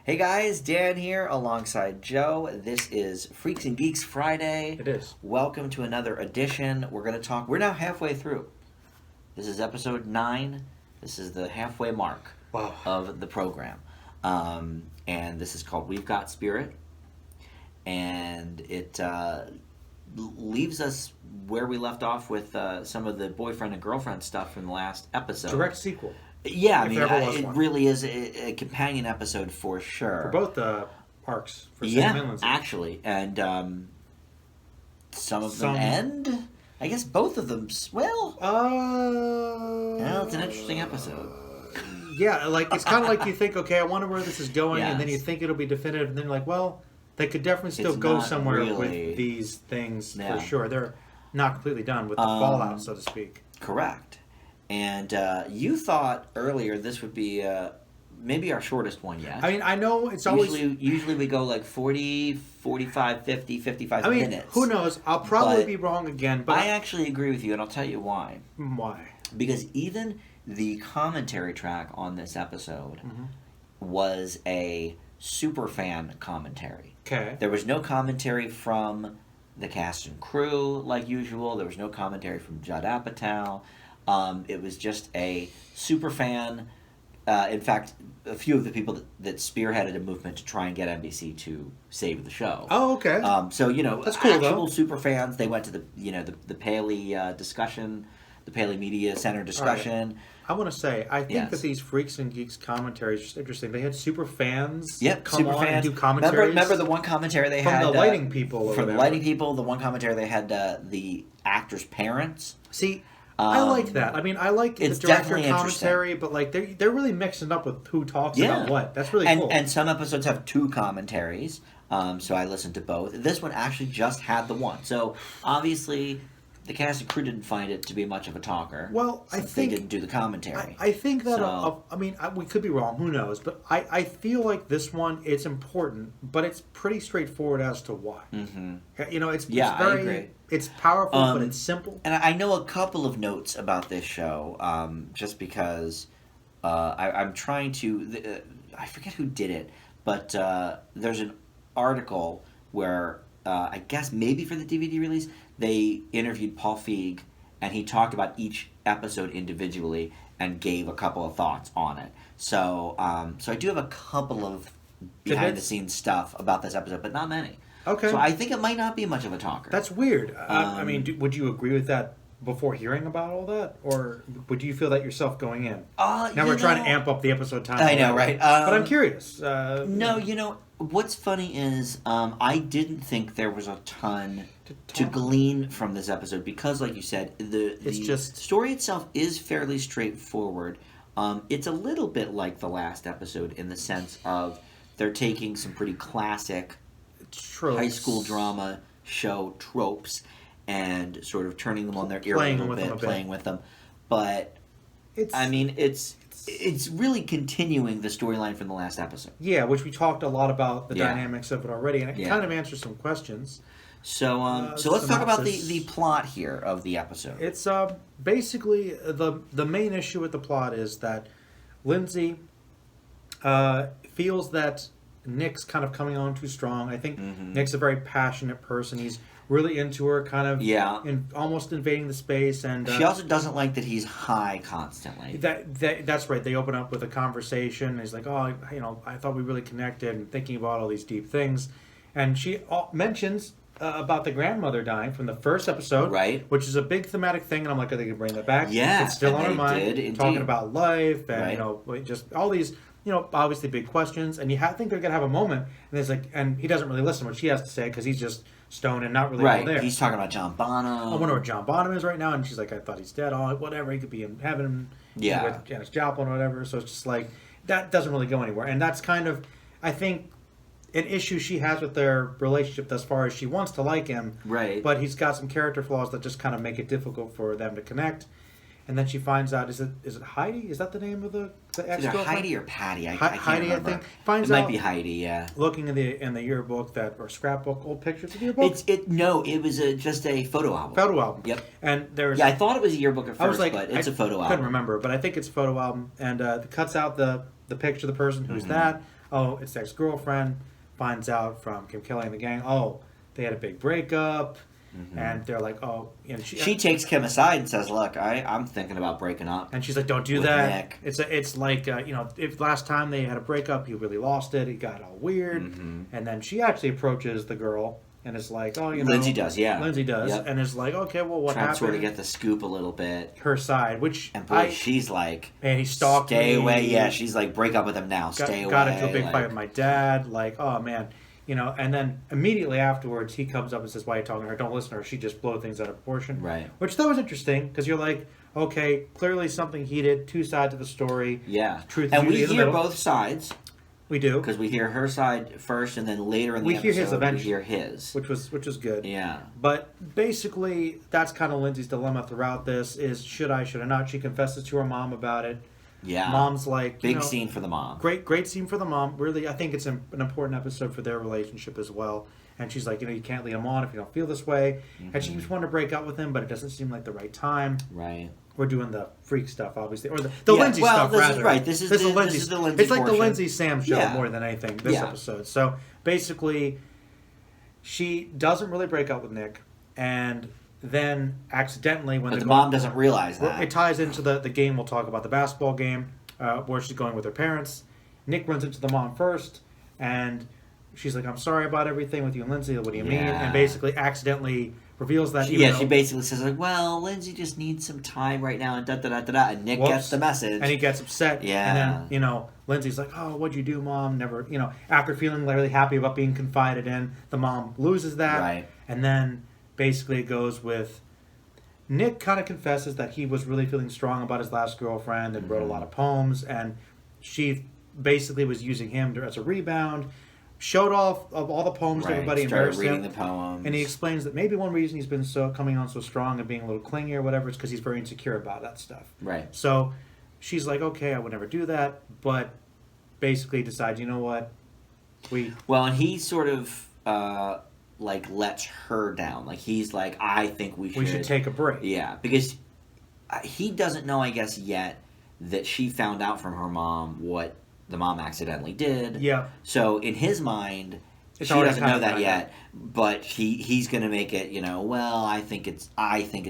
Hey guys, Dan here alongside Joe. This is Freaks and Geeks Friday. It is. Welcome to another edition. We're now halfway through. This is episode 9. This is the halfway mark of the program. And this is called We've Got Spirit. And it leaves us where we left off with some of the boyfriend and girlfriend stuff from the last episode. Direct sequel. Yeah, I mean, it really is a companion episode for sure. For both the arcs. For Sam and Lindsay. Actually. And some of them end. I guess both of them, well, it's an interesting episode. Yeah, like, it's kind of like you think, okay, I wonder where this is going, and then you think it'll be definitive, and then you're like, well, they could definitely still go somewhere with these things for sure. They're not completely done with the fallout, so to speak. Correct. And you thought earlier this would be maybe our shortest one yet. I mean, I know it's always... Usually we go like 40, 45, 50, 55 minutes. Who knows? I'll probably be wrong again. But I actually agree with you, and I'll tell you why. Why? Because even the commentary track on this episode was a super fan commentary. Okay. There was no commentary from the cast and crew like usual. There was no commentary from Judd Apatow. It was just a super fan. In fact, a few of the people that spearheaded a movement to try and get NBC to save the show. Oh, okay. So that's cool, actual super fans. They went to the Paley discussion, the Paley Media Center discussion. Right. I want to say, I think that these Freaks and Geeks commentaries are just interesting. They had super fans come on and do commentaries. Remember the one commentary they had from the lighting people. From the lighting people, the one commentary they had the actors' parents. See. I like that. I mean, I like the director commentary, but like they're really mixing up with who talks about what. That's really cool. And some episodes have two commentaries, so I listened to both. This one actually just had the one. So obviously, the cast and crew didn't find it to be much of a talker. Well, I think they didn't do the commentary. I think that we could be wrong. Who knows? But I feel like this one it's important, but it's pretty straightforward as to why. Mm-hmm. It's very. I agree. It's powerful, but it's simple. And I know a couple of notes about this show, just because I'm trying to... I forget who did it, but there's an article where, I guess maybe for the DVD release, they interviewed Paul Feig, and he talked about each episode individually and gave a couple of thoughts on it. So I do have a couple of behind-the-scenes stuff about this episode, but not many. Okay. So I think it might not be much of a talker. That's weird. I mean, would you agree with that before hearing about all that? Or would you feel that yourself going in? Now we're trying to amp up the episode time. I know, right? But I'm curious. No, what's funny is I didn't think there was a ton to glean from this episode because, like you said, the story itself is fairly straightforward. It's a little bit like the last episode in the sense of they're taking some pretty classic... tropes. High school drama show tropes and sort of turning them on their ear a little bit, playing with them. But it's really continuing the storyline from the last episode. Yeah, which we talked a lot about the dynamics of it already, and it kind of answers some questions. So let's talk about the plot here of the episode. It's basically the main issue with the plot is that Lindsay feels that Nick's kind of coming on too strong. I think Nick's a very passionate person. He's really into her, kind of almost invading the space. And she also doesn't like that he's high constantly. That's right. They open up with a conversation. He's like, oh, I thought we really connected and thinking about all these deep things. And she mentions about the grandmother dying from the first episode. Right. Which is a big thematic thing. And I'm like, are they going to bring that back? Yeah. It's still on her mind. Talking about life and, right. Just all these... obviously big questions, and you think they're gonna have a moment, and there's and he doesn't really listen to what she has to say because he's just stoned and not really all there. He's talking about John Bonham. I wonder where John Bonham is right now, and she's like, I thought he's dead. Oh, whatever, he could be in heaven. With Janis Joplin or whatever. So it's just like that doesn't really go anywhere, and that's kind of, I think, an issue she has with their relationship as far as she wants to like him, right? But he's got some character flaws that just kind of make it difficult for them to connect. And then she finds out, is it Heidi? Is that the name of the ex-girlfriend? Either Heidi or Patty. I can't Heidi, remember. I think. Finds it out, might be Heidi, yeah. Looking in the yearbook or scrapbook, old pictures of the yearbook? It was just a photo album. Photo album. Yep. And there's... Yeah, I thought it was a yearbook at first, but it's a photo album. I couldn't remember, but I think it's a photo album. And it cuts out the picture of the person who's that. oh, it's ex-girlfriend, finds out from Kim Kelly and the gang, oh, they had a big breakup, and they're like, oh, and she takes Kim aside and says, look, I'm thinking about breaking up. And she's like, don't do with that. Nick. It's like, if last time they had a breakup, you really lost it, it got all weird. And then she actually approaches the girl and is like, oh, Lindsay does, yeah. Lindsay does. Yep. And is like, okay, well, what happened? Trying to sort of get the scoop a little bit. Her side, which... And boy, she's like... And he stalked me. Stay away, yeah. She's like, break up with him now, stay away. Got into a big fight with my dad, like, oh, man... and then immediately afterwards, he comes up and says, why are you talking to her? Don't listen to her. She just blow things out of proportion. Right. Which, that was interesting, because you're like, okay, clearly something heated, two sides of the story. Yeah. Truth and we hear both sides. We do. Because we hear her side first, and then later in the episode, hear his eventually. We hear his. Which was good. Yeah. But basically, that's kind of Lindsay's dilemma throughout this, is should I not? She confesses to her mom about it. Yeah. Mom's like... Big scene for the mom. Great scene for the mom. Really, I think it's an important episode for their relationship as well. And she's like, you can't lead him on if you don't feel this way. And she keeps wanting to break up with him, but it doesn't seem like the right time. Right. We're doing the freak stuff, obviously. Or the Lindsay stuff, this rather. Is right. This is the Lindsay It's like portion. the Lindsay Sam show more than anything, this episode. So, basically, she doesn't really break up with Nick. And then, accidentally, when the mom doesn't realize that. It ties into the game we'll talk about, the basketball game, where she's going with her parents. Nick runs into the mom first, and she's like, I'm sorry about everything with you and Lindsay. What do you mean? And basically accidentally reveals that. She basically says, like, well, Lindsay just needs some time right now, and da-da-da-da-da. And Nick gets the message. And he gets upset. Yeah. And then, Lindsay's like, oh, what'd you do, Mom? Never, after feeling really happy about being confided in, the mom loses that. Right. And then basically it goes with Nick kind of confesses that he was really feeling strong about his last girlfriend and wrote a lot of poems, and she basically was using him as a rebound, showed off of all the poems to everybody, and started reading the poems. And he explains that maybe one reason he's been coming on so strong and being a little clingy or whatever is because he's very insecure about that stuff. Right. So she's like, okay, I would never do that, but basically decides, you know what, and he sort of lets her down. Like, he's like, I think we should take a break. Yeah, because he doesn't know, I guess, yet that she found out from her mom what the mom accidentally did. Yeah. So in his mind, she doesn't know that yet, but he's going to make it, well, I think it's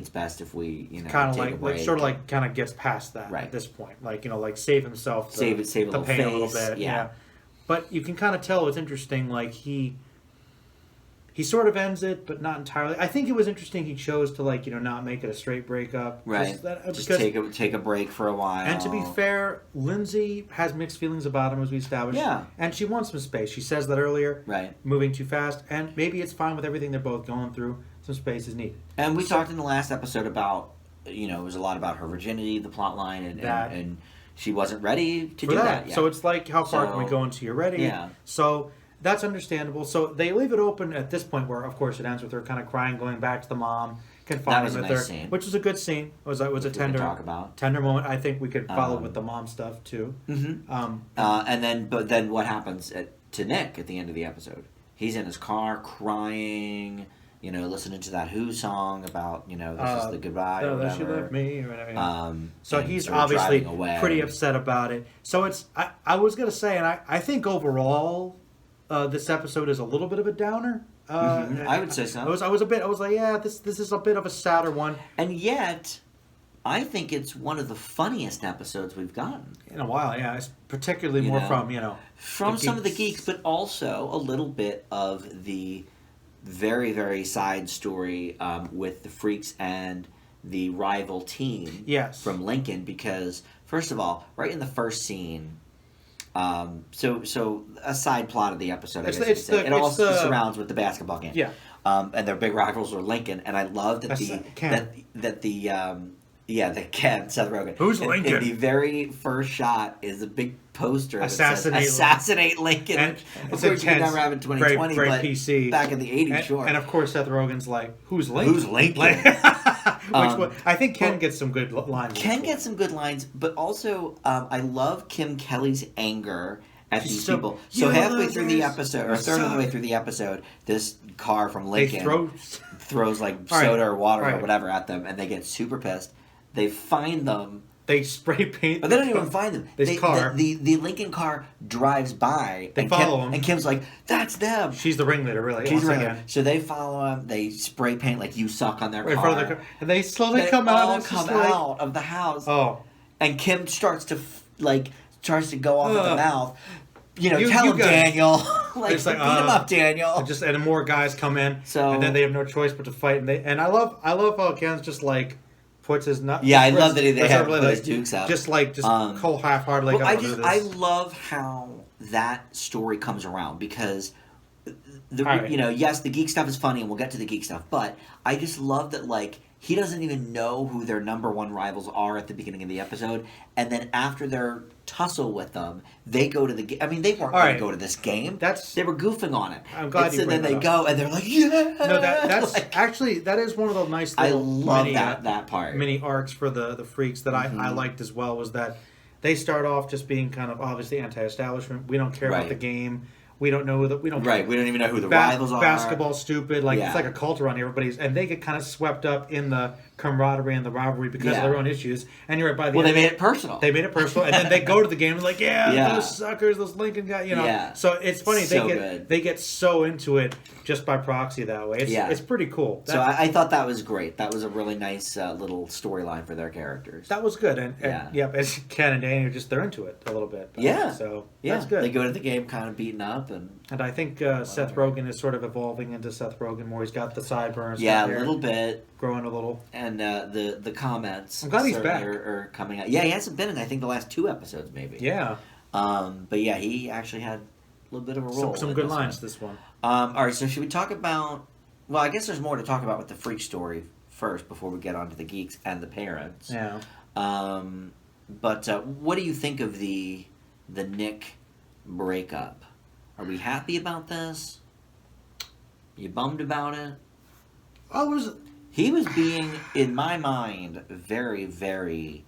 best if we, kind of take a break. sort of kind of gets past that at this point. Like, save himself save the pain a little bit. Yeah. But you can kind of tell it's interesting, like he sort of ends it, but not entirely. I think it was interesting he chose to, not make it a straight breakup. Right. Just take a break for a while. And to be fair, Lindsay has mixed feelings about him, as we established. Yeah. And she wants some space. She says that earlier. Right. Moving too fast. And maybe it's fine with everything they're both going through. Some space is needed. And we talked in the last episode about, it was a lot about her virginity, the plot line, and she wasn't ready to do that yet. So it's like, how far can we go until you're ready? Yeah. So... that's understandable. So they leave it open at this point where, of course, it ends with her kind of crying, going back to the mom, confiding with her, scene. Which was a good scene. It was a tender moment. I think we could follow with the mom stuff too. Mm-hmm. But then what happens to Nick at the end of the episode? He's in his car crying, listening to that Who song about, this is the goodbye or whatever. She left me or whatever. So he's sort of obviously pretty upset about it. So it's, I was going to say, and I think overall, this episode is a little bit of a downer. I would say so. I was like, yeah, this is a bit of a sadder one. And yet, I think it's one of the funniest episodes we've gotten. In a while, yeah. It's particularly more from, from some of the geeks, but also a little bit of the very, very side story with the Freaks and the rival team from Lincoln. Because, first of all, right in the first scene... So a side plot of the episode, I guess you could say. It all surrounds with the basketball game. Yeah. And their big rivals were Lincoln, and I love that Ken, Seth Rogen. Who's Lincoln? In the very first shot is a big poster that says, Assassinate Lincoln. And of course, you could never have in 2020, great but PC. Back in the 80s, sure. And of course, Seth Rogen's like, who's Lincoln? Who's Lincoln? I think Ken gets some good lines. Ken gets some good lines, but also I love Kim Kelly's anger at these people. So halfway through the episode, or a third of the way through the episode, this car from Lincoln throws like soda or water or whatever at them, and they get super pissed. They find them They spray paint. But they don't even find them. This car. The Lincoln car drives by. They follow him. And Kim's like, that's them. She's the ringleader, really. She's the ringleader. So they follow him. They spray paint like you suck on their car. In front of their car. And they slowly come out. All come out of the house. Oh. And Kim starts to go off at the mouth. Tell him, Daniel. Beat him up, Daniel. And more guys come in. And then they have no choice but to fight. And I love how Ken's just puts his nut. Yeah, I love that they have put his dukes out. Just cold half-heartedly. Well, I love how that story comes around because yes, the geek stuff is funny, and we'll get to the geek stuff. But I just love that he doesn't even know who their number one rivals are at the beginning of the episode, and then after their tussle with them, they go to the game. I mean, they weren't going to go to this game. They were goofing on it. I'm glad you bring that up. And then they go, and they're like, yeah! No, that's actually, that is one of the nice little that part. Mini arcs for the Freaks that I liked as well, was that they start off just being kind of obviously anti-establishment. We don't care about the game. We don't know we don't even know who the rivals are. Basketball's stupid. It's like a cult around everybody's, and they get kind of swept up in the camaraderie and the rivalry because of their own issues. And you're right, by the end, they made it personal. And then they go to the game and those suckers, those Lincoln guys, Yeah. So it's funny they get so into it just by proxy that way. It's pretty cool. So I thought that was great. That was a really nice little storyline for their characters. That was good, and as Ken and Danny they're into it a little bit. So that's good. They go to the game kind of beaten up. And I think Seth Rogen is sort of evolving into Seth Rogen more. He's got the sideburns. Yeah, a little bit. Growing a little. And the comments I'm glad he's back. Are coming out. Yeah, he hasn't been in, I think, the last 2 episodes, maybe. Yeah. But yeah, he actually had a little bit of a role. Some good lines this one. All right, so should we talk about... Well, I guess there's more to talk about with the Freak story first before we get on to the geeks and the parents. Yeah. But what do you think of the Nick breakup? Are we happy about this? You bummed about it? He was being, in my mind, very, very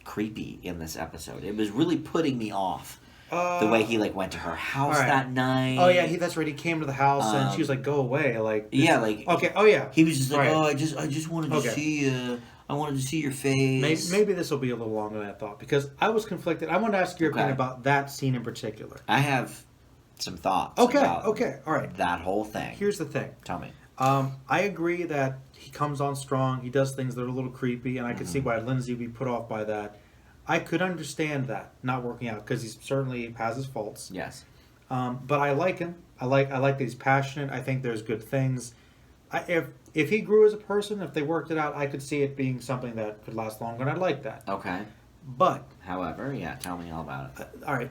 creepy in this episode. It was really putting me off. The way he went to her house that night. Oh yeah, that's right. He came to the house and she was like, "Go away!" Okay. Oh yeah. He was just like, "Oh, I just wanted to see you. I wanted to see your face." Maybe this will be a little longer than I thought because I was conflicted. I want to ask your opinion about that scene in particular. I have some thoughts. Okay. All right. That whole thing. Here's the thing. Tell me. I agree that he comes on strong. He does things that are a little creepy, and I can see why Lindsay would be put off by that. I could understand that not working out because he certainly has his faults. Yes. But I like him. I like that he's passionate. I think there's good things. If he grew as a person, if they worked it out, I could see it being something that could last longer, and I'd like that. Okay. But... However, tell me all about it. All right.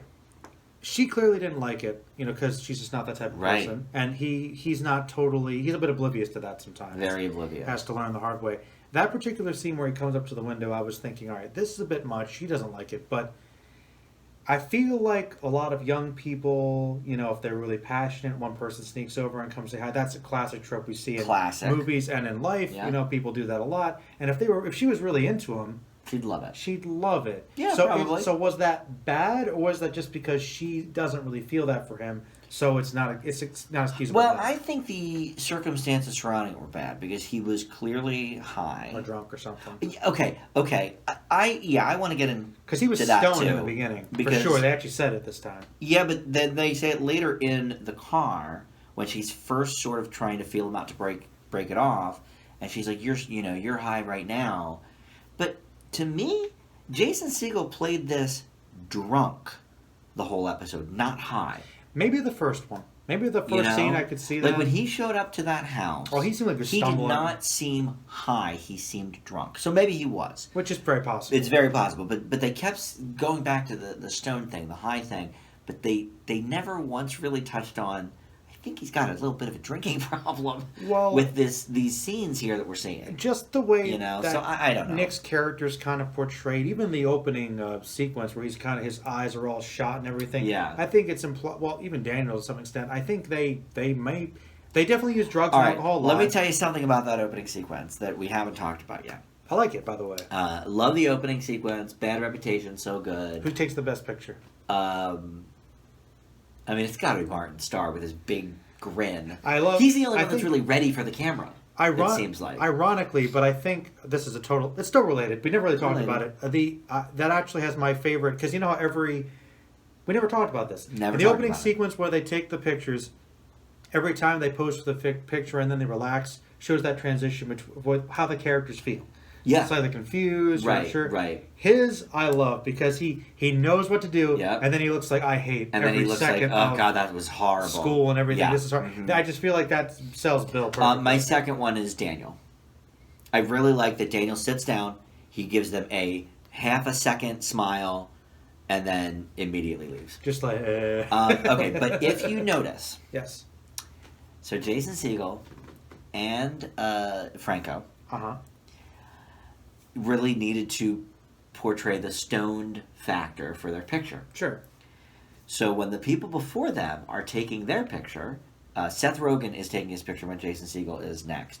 She clearly didn't like it, because she's just not that type of person. And he's not totally... He's a bit oblivious to that sometimes. Very oblivious. Has to learn the hard way. That particular scene where he comes up to the window, I was thinking, all right, this is a bit much. She doesn't like it. But I feel like a lot of young people, if they're really passionate, one person sneaks over and comes say hi. That's a classic trope we see in movies and in life. Yeah. People do that a lot. And if she was really into him... She'd love it. She'd love it. Yeah, probably. So was that bad, or was that just because she doesn't really feel that for him? So it's not excusable. Well, I think the circumstances surrounding it were bad because he was clearly high or drunk or something. Okay. I want to get in because he was stoned in the beginning. For sure, they actually said it this time. Yeah, but then they say it later in the car when she's first sort of trying to feel him out to break it off, and she's like, "You're high right now," but. To me, Jason Segel played this drunk the whole episode, not high. Maybe the first one. Maybe the first scene I could see that. Like when he showed up to that house. Well, he seemed like he did not seem high. He seemed drunk. So maybe he was. Which is very possible. It's very possible. But they kept going back to the stone thing, the high thing. But they never once really touched on... I think he's got a little bit of a drinking problem with these scenes here that we're seeing. Just the way that so I don't know. Nick's character's kind of portrayed, even the opening sequence where he's kind of his eyes are all shot and everything. Yeah, I think it's implied. Well, even Daniel to some extent. I think they definitely use drugs and alcohol. Let me tell you something about that opening sequence that we haven't talked about yet. I like it, by the way. Love the opening sequence. Bad Reputation, so good. Who takes the best picture? I mean, it's got to be Martin Starr with his big grin. I love. He's the only one that's really ready for the camera. it seems like. Ironically, but I think this is it's still related. We never really talked about it. That actually has my favorite, because you know how we never talked about this. Never. In the opening sequence where they take the pictures, every time they pose for the picture and then they relax, shows that transition between how the characters feel. Yeah. It's either confused or unsure. Right. His I love because he knows what to do, and then he looks like I hate and every then he looks second like, oh of God, that was horrible. School and everything. Yeah. This is hard. Mm-hmm. I just feel like that sells Bill perfectly. My second one is Daniel. I really like that Daniel sits down, he gives them a half a second smile, and then immediately leaves. Just like, okay, but if you notice, yes. So Jason Segel and Franco really needed to portray the stoned factor for their picture. Sure. So when the people before them are taking their picture, Seth Rogen is taking his picture when Jason Segel is next.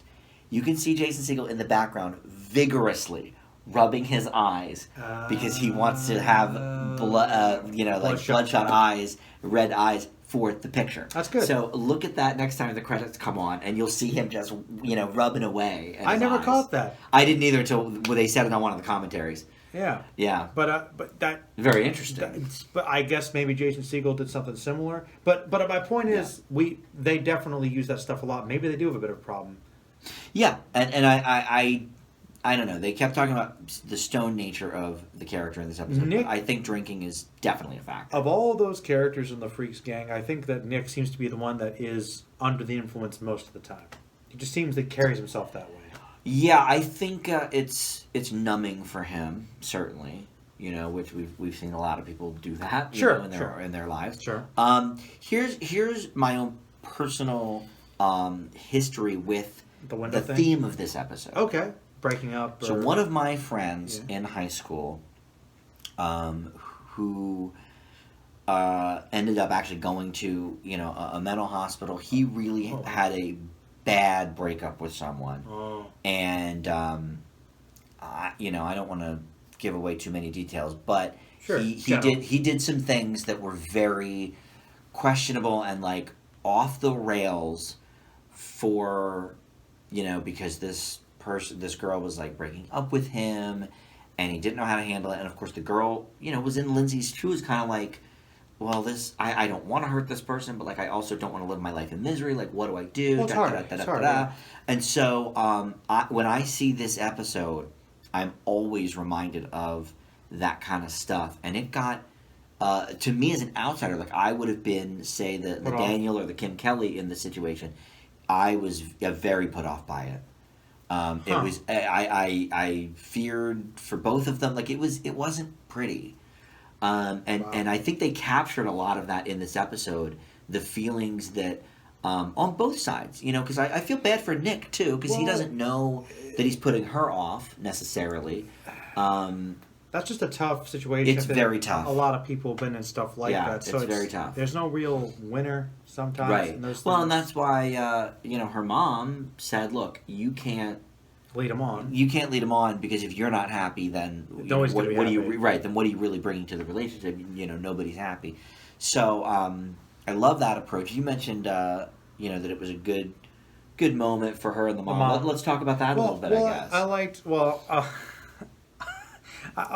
You can see Jason Segel in the background vigorously rubbing his eyes because he wants to have bloodshot eyes, red eyes for the picture. That's good. So look at that next time the credits come on, and you'll see him just rubbing away. I never caught that. I didn't either until they said it on one of the commentaries. Yeah. But that very interesting. But I guess maybe Jason Segel did something similar. But my point is, they definitely use that stuff a lot. Maybe they do have a bit of a problem. Yeah, and I don't know. They kept talking about the stone nature of the character in this episode. Nick, I think drinking is definitely a factor. Of all those characters in the Freaks gang, I think that Nick seems to be the one that is under the influence most of the time. He just seems that carries himself that way. Yeah, I think it's numbing for him, certainly. Which we've seen a lot of people do that. In their lives. Sure. Here's my own personal history with the theme of this episode. Okay. Breaking up. So one of my friends in high school, who ended up actually going to a mental hospital. He really had a bad breakup with someone, and I don't want to give away too many details, but he did some things that were very questionable and like off the rails for because this girl was like breaking up with him, and he didn't know how to handle it. And of course, the girl, was in Lindsay's shoes, kind of like, well, I don't want to hurt this person, but like I also don't want to live my life in misery. Like, what do I do? Well, it's hard. And so, when I see this episode, I'm always reminded of that kind of stuff. And it got, to me as an outsider, like I would have been, say, the Daniel or the Kim Kelly in the situation. I was very put off by it. It was I feared for both of them. Like it wasn't pretty, and I think they captured a lot of that in this episode. The feelings that on both sides, because I feel bad for Nick too, because he doesn't know that he's putting her off necessarily. That's just a tough situation. It's very tough. A lot of people have been in stuff like that. So it's very tough. There's no real winner sometimes. Right. In those and that's why, her mom said, look, you can't lead them on. You can't lead them on because if you're not happy, then what are you then what are you really bringing to the relationship? Nobody's happy. So I love that approach. You mentioned that it was a good moment for her and the mom. Let's talk about that a little bit. I guess I liked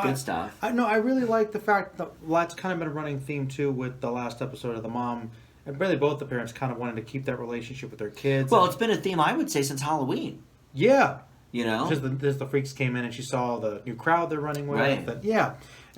good stuff. I really like the fact that that's kind of been a running theme too with the last episode of the mom. And really, both the parents kind of wanted to keep that relationship with their kids. Well, it's been a theme, I would say, since Halloween. Yeah. Because the Freaks came in and she saw the new crowd they're running with. Right.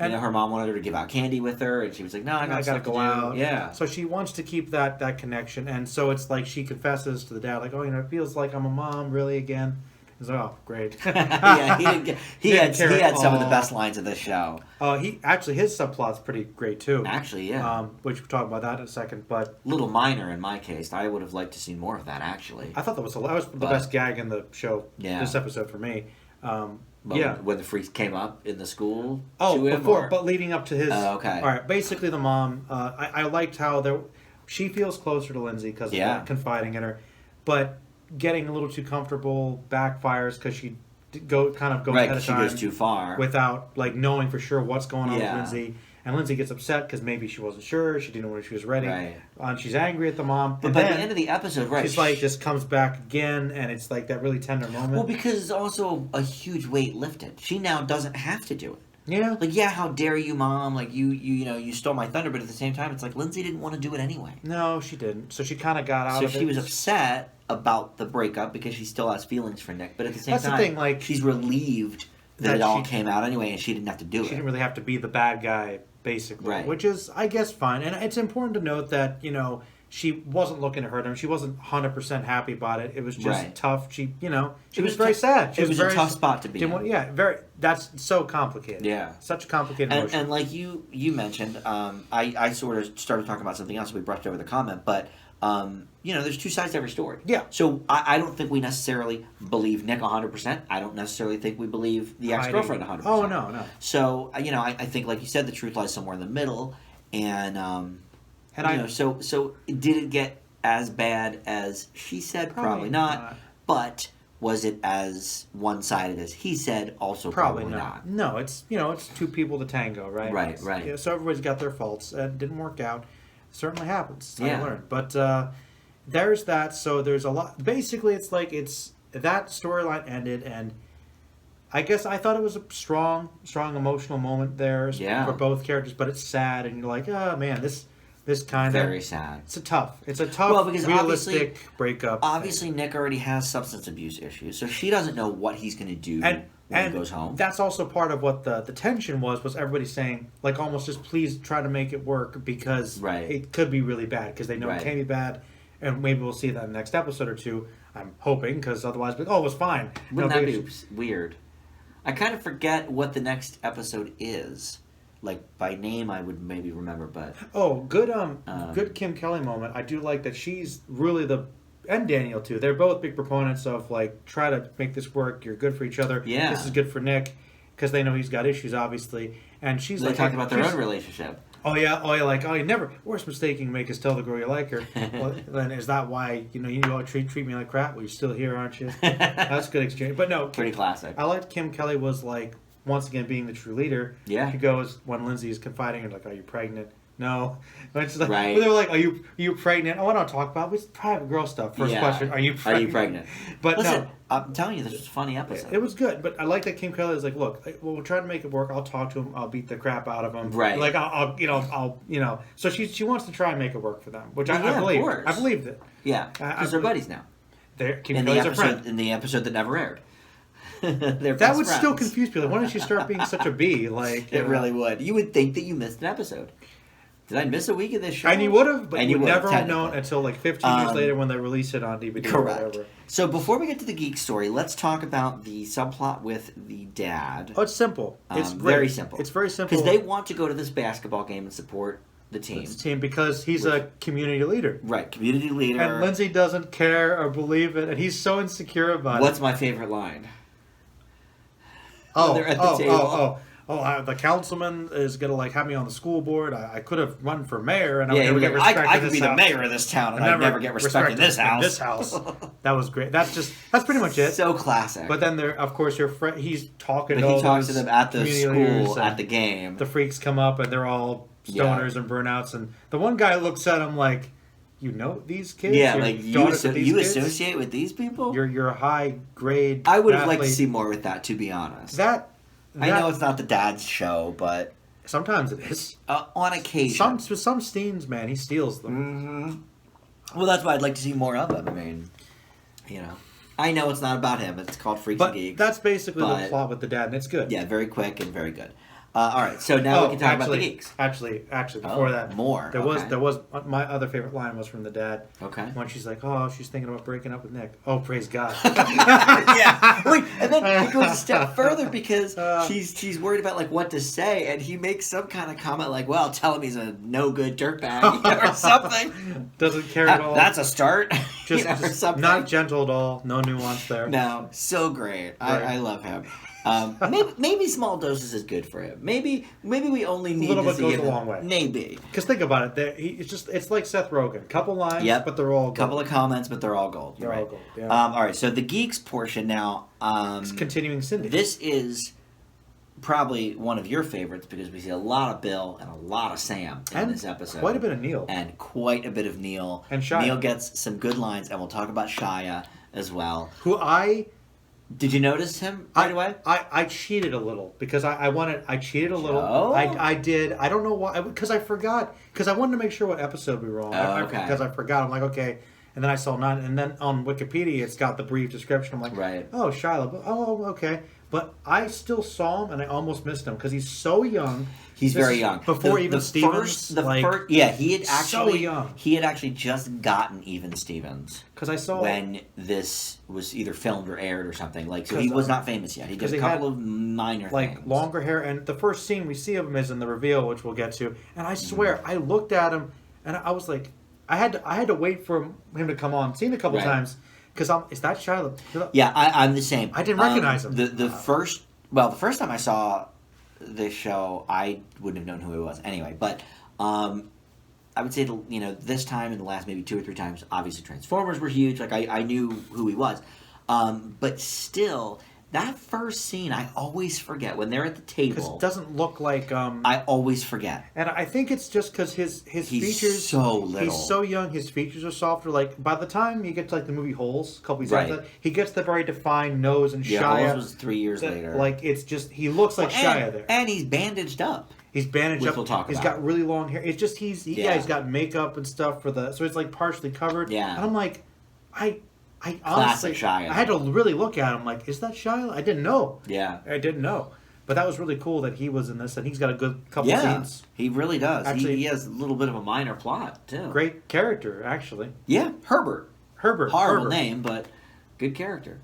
And her mom wanted her to give out candy with her, and she was like, no, I got to go out. Yeah. So she wants to keep that connection. And so it's like she confesses to the dad, like, it feels like I'm a mom, really, again. He's like, oh, great. He had some of the best lines of this show. His subplot's pretty great, too. Actually, yeah. Which we'll talk about that in a second, but... Little minor in my case. I would have liked to see more of that, actually. I thought that was the best gag in the show, this episode for me. When the Freaks came up in the school but leading up to his... okay. All right, basically the mom, I liked how she feels closer to Lindsay because of confiding in her, but... getting a little too comfortable backfires because she goes ahead of time. She goes too far without knowing for sure what's going on with Lindsay. And Lindsay gets upset because maybe she wasn't sure. She didn't know when she was ready. Right. She's angry at the mom. But by the end of the episode, right. She's like, just comes back again, and it's like that really tender moment. Well, because it's also a huge weight lifted. She now doesn't have to do it. Yeah. Like, yeah, how dare you, Mom? Like, you stole my thunder, but at the same time, it's like Lindsay didn't want to do it anyway. No, she didn't. So she kind of got out of it. So she was upset about the breakup because she still has feelings for Nick, but at the same time, the thing, like, she's relieved that it all came out anyway, and she didn't have to do it. She didn't really have to be the bad guy, basically. Right. Which is, I guess, fine. And it's important to note that, she wasn't looking to hurt him. She wasn't 100% happy about it. It was just tough. She was very sad. It was a tough spot to be in. Yeah, that's so complicated. Yeah. Such a complicated emotion. And like you mentioned, I sort of started talking about something else. We brushed over the comment, but there's two sides to every story. Yeah. So I don't think we necessarily believe Nick 100%. I don't necessarily think we believe the ex-girlfriend 100%. Oh, no. So, I think, like you said, the truth lies somewhere in the middle. And, so did it get as bad as she said? Probably not. But was it as one-sided as he said? Also probably not. No, it's two people to tango, right? Right. Yeah, so everybody's got their faults. It didn't work out. It certainly happens. It's how you learn. But there's that. So there's a lot. Basically, it's like that storyline ended, and I guess I thought it was a strong emotional moment there for both characters. But it's sad, and you're like, oh man, this kind of very sad. It's a tough, because realistic breakup. Obviously, Nick already has substance abuse issues, so she doesn't know what he's going to do when he goes home. That's also part of what the tension was everybody saying, like, almost just please try to make it work because it could be really bad because they know it can be bad, and maybe we'll see that in the next episode or two. I'm hoping, because otherwise, it was fine. Wouldn't that be weird? I kind of forget what the next episode is. Like, by name, I would maybe remember, but... Oh, good Kim Kelly moment. I do like that she's really and Daniel, too. They're both big proponents of, like, try to make this work. You're good for each other. Yeah. This is good for Nick, because they know he's got issues, obviously. And she's they talked about their own relationship. Oh, yeah. Oh, yeah. Like, you never... Worst mistake you can make is tell the girl you like her. Well, then is that why, you all treat me like crap? Well, you're still here, aren't you? That's good exchange. But no. Pretty classic. I liked Kim Kelly was, like... Once again, being the true leader, yeah. She goes when Lindsay is confiding her, like, "Are you pregnant?" No. And she's like, right. Well, they were like, "Are you pregnant?" Oh, I don't talk about it. It's private girl stuff. First question: Are you pregnant? But listen, no, I'm telling you, this was a funny episode. It was good, but I like that Kim Kelly was like, "Look, we'll try to make it work. I'll talk to him. I'll beat the crap out of him. Right? Like I'll. So she wants to try and make it work for them, which I believe. I believed it. Yeah, because they're buddies now. Kim Kelly's a friend in the episode that never aired. That would still confuse people. Why don't you start being such a bee? Like it really would. You would think that you missed an episode. Did I miss a week of this show? And you would have, but you would never have known until like 15 years later when they release it on DVD or whatever. So before we get to the geek story, let's talk about the subplot with the dad. Oh, it's simple. It's very simple. It's very simple. Because they want to go to this basketball game and support the team. Because he's a community leader. Right, community leader. And Lindsay doesn't care or believe it, and he's so insecure about it. What's my favorite line? The councilman is gonna have me on the school board. I could have run for mayor, and I would never get respect. I could be the mayor of this town, and I'd never get respect in this house. That was great. That's pretty much it. So classic. But then of course, your friend. He's talking. But he talks to them at the school at the game. The freaks come up, and they're all stoners and burnouts, and the one guy looks at him like, "You know these kids? Yeah, like you associate with these people? You're a high grade. I would have liked to see more with that, to be honest. I know it's not the dad's show, but sometimes it is. On occasion, some scenes, man, he steals them. Mm-hmm. Well, that's why I'd like to see more of him. I mean, I know it's not about him. It's called Freaks Geeks. That's basically the plot with the dad, and it's good. Yeah, very quick and very good. All right, so now we can talk about the geeks. Actually, before that, more. There was my other favorite line was from the dad. Okay. When she's like, "Oh, she's thinking about breaking up with Nick." Oh, praise God. Yeah. Wait, and then it goes a step further because she's worried about what to say, and he makes some kind of comment like, "Well, tell him he's a no good dirtbag or something." Doesn't care at all. That's a start. Just not gentle at all. No nuance there. No, so great. Right. I love him. Maybe small doses is good for him. Maybe we only need a little to bit see goes him. A long way. Maybe because think about it. It's like Seth Rogen. Couple lines, but they're all gold. Couple of comments, but they're all gold. They're all gold. Yeah. All right. So the geeks portion now. It's continuing Cindy. This is probably one of your favorites because we see a lot of Bill and a lot of Sam in this episode. Quite a bit of Neil. And quite a bit of Neil. And Shia. Neil gets some good lines, and we'll talk about Shia as well. Did you notice him right away? I cheated a little because I cheated a little. Oh? I did. I don't know why. Because I forgot. Because I wanted to make sure what episode we were on. Okay. Because I forgot. I'm like, okay. And then I saw 9. And then on Wikipedia, it's got the brief description. I'm like, right. Oh, Shia LaBeouf. Oh, okay. But I still saw him, and I almost missed him because he's so young. He's very young. Before even Stevens. He had actually so young. He had actually just gotten Even Stevens. Because I saw when this was either filmed or aired or something. Like, so he was not famous yet. He did a couple of minor things. Longer hair, and the first scene we see of him is in the reveal, which we'll get to. And I swear, I looked at him, and I was like, I had to wait for him to come on. Seen it a couple times. Because is that Shia LaBeouf? Yeah, I'm the same. I didn't recognize him. The first time I saw this show, I wouldn't have known who he was anyway. But I would say, this time and the last maybe 2 or 3 times, obviously Transformers were huge. Like I knew who he was, but still. That first scene, I always forget when they're at the table. Because it doesn't look like. I always forget, and I think it's just because his features. So little. He's so young. His features are softer. Like by the time you get to the movie Holes, a couple years after, he gets the very defined nose and Shia. Holes was 3 years later. Like it's just he looks like Shia there, and he's bandaged up. He's bandaged up. We'll talk he's about. Got really long hair. It's just he's got makeup and stuff for the so it's like partially covered. Yeah, and I'm like, I honestly, Classic Shia. I had to really look at him like, is that Shia? I didn't know. Yeah. I didn't know. But that was really cool that he was in this, and he's got a good couple scenes. He really does. Actually, he has a little bit of a minor plot, too. Great character, actually. Yeah, Herbert. Horrible name, but good character.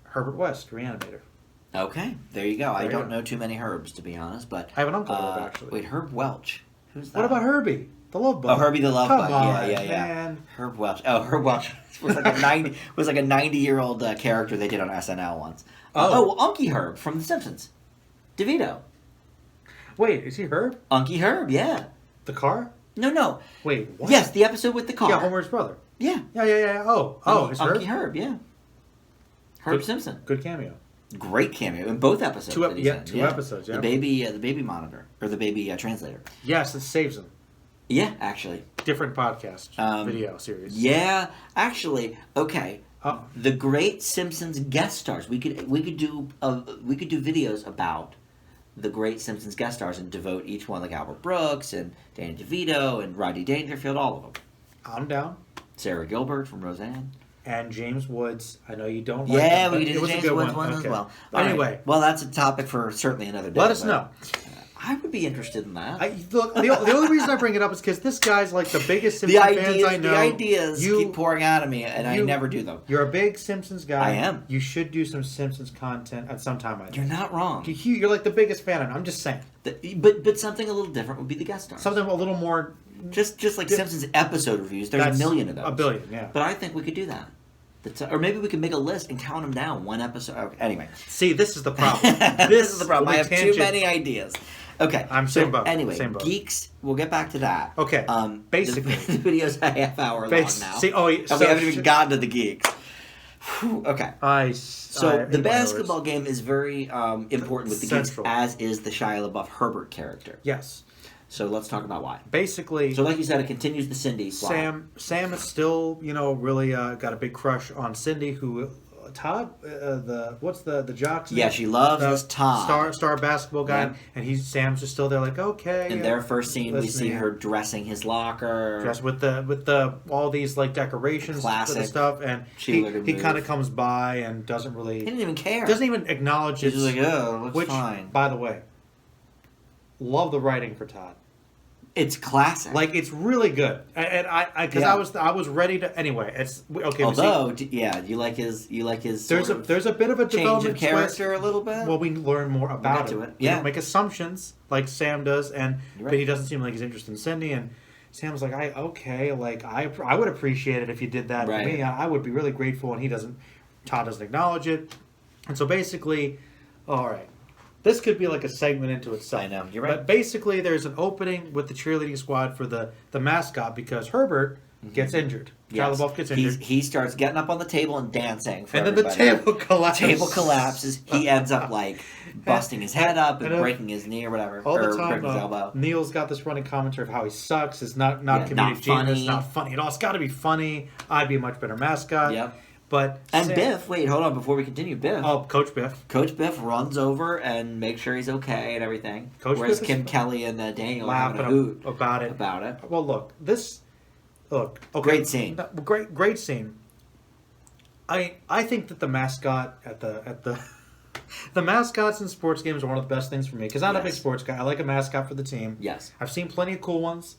Herbert West, Reanimator. Okay, there you go. I don't know too many Herbs, to be honest, but... I have an uncle Herb, actually. Wait, Herb Welch. Who's that? What about Herbie? The Love Bug. Oh, Herbie the Love Bug. On, Yeah. Man. Herb Welch. Oh, Herb Welch was like a 90-year-old character they did on SNL once. Unky Herb from The Simpsons. DeVito. Wait, is he Herb? Unky Herb, yeah. The car? No. Wait, what? Yes, the episode with the car. Yeah, Homer's brother. Yeah. Yeah. It's Unky Herb, yeah. Herb Simpson. Good cameo. Great cameo in both episodes. Two episodes. Yeah. The baby monitor or the baby translator. Yes, it saves him. Yeah, actually. Different podcast video series. Yeah, actually. Okay. The Great Simpsons guest stars. We could do videos about the Great Simpsons guest stars and devote each one, like Albert Brooks and Danny DeVito and Rodney Dangerfield, all of them. I'm down. Sarah Gilbert from Roseanne. And James Woods. I know you don't like him, but we did the James Woods one as well. Anyway. Right. Well, that's a topic for certainly another day. Let us know. I would be interested in that. Look, the only reason I bring it up is because this guy's like the biggest Simpsons fans I know. The ideas keep pouring out of me, and I never do them. You're a big Simpsons guy. I am. You should do some Simpsons content at some time. You're not wrong. You're like the biggest fan, and I'm just saying. But something a little different would be the guest stars. Something a little more... Just like Simpsons episode reviews. There's a million of those. A billion, yeah. But I think we could do that. Or maybe we could make a list and count them down one episode. Okay, anyway. See, this is the problem. This is the problem. I have too many ideas. Okay. Same boat. Anyway, same boat. Geeks, we'll get back to that. Okay. Basically. The video's a half hour long now. See, we haven't even gotten to the Geeks. Whew, okay. The basketball game is very important with the Geeks, as is the Shia LaBeouf Herbert character. Yes. So let's talk about why. Basically... So like you said, it continues the Cindy plot. Sam is still, really got a big crush on Cindy, who... Todd, the jock's name? Yeah, she loves this Todd. Star basketball guy, and Sam's just still there like, okay. In their first scene, we see her dressing his locker. Dressed with the all these like decorations and stuff, and he kind of comes by and doesn't really... He didn't even care. Doesn't even acknowledge it. He's just like, oh, looks fine. By the way, love the writing for Todd. It's classic. Like, it's really good, and I was ready to anyway. It's okay. Although, you like his. There's a bit of a change of character a little bit. Well, we learn more about it. Yeah, don't make assumptions like Sam does, but he doesn't seem like he's interested in Cindy. And Sam's like, I would appreciate it if you did that for me. I would be really grateful, and Todd doesn't acknowledge it, and so basically, all right. This could be like a segment into itself. I know, you're right. But basically, there's an opening with the cheerleading squad for the mascot because Herbert, gets injured. Shia LaBeouf gets injured. He starts getting up on the table and dancing for and everybody. then the table collapses. Table collapses. He ends up like busting his head up and breaking his knee or whatever. All the time, breaking his elbow. Neil's got this running commentary of how he sucks. It's not comedic genius. Not funny at all. It's got to be funny. I'd be a much better mascot. Yep. But Biff, wait, hold on, before we continue, Biff. Oh, Coach Biff. Coach Biff runs over and makes sure he's okay and everything. Whereas Kim Kelly and Daniel are having a hoot about it. Well, look, okay. Great scene. Great scene. I think that the mascot at the the mascots in sports games are one of the best things for me because I'm not a big sports guy. I like a mascot for the team. Yes. I've seen plenty of cool ones.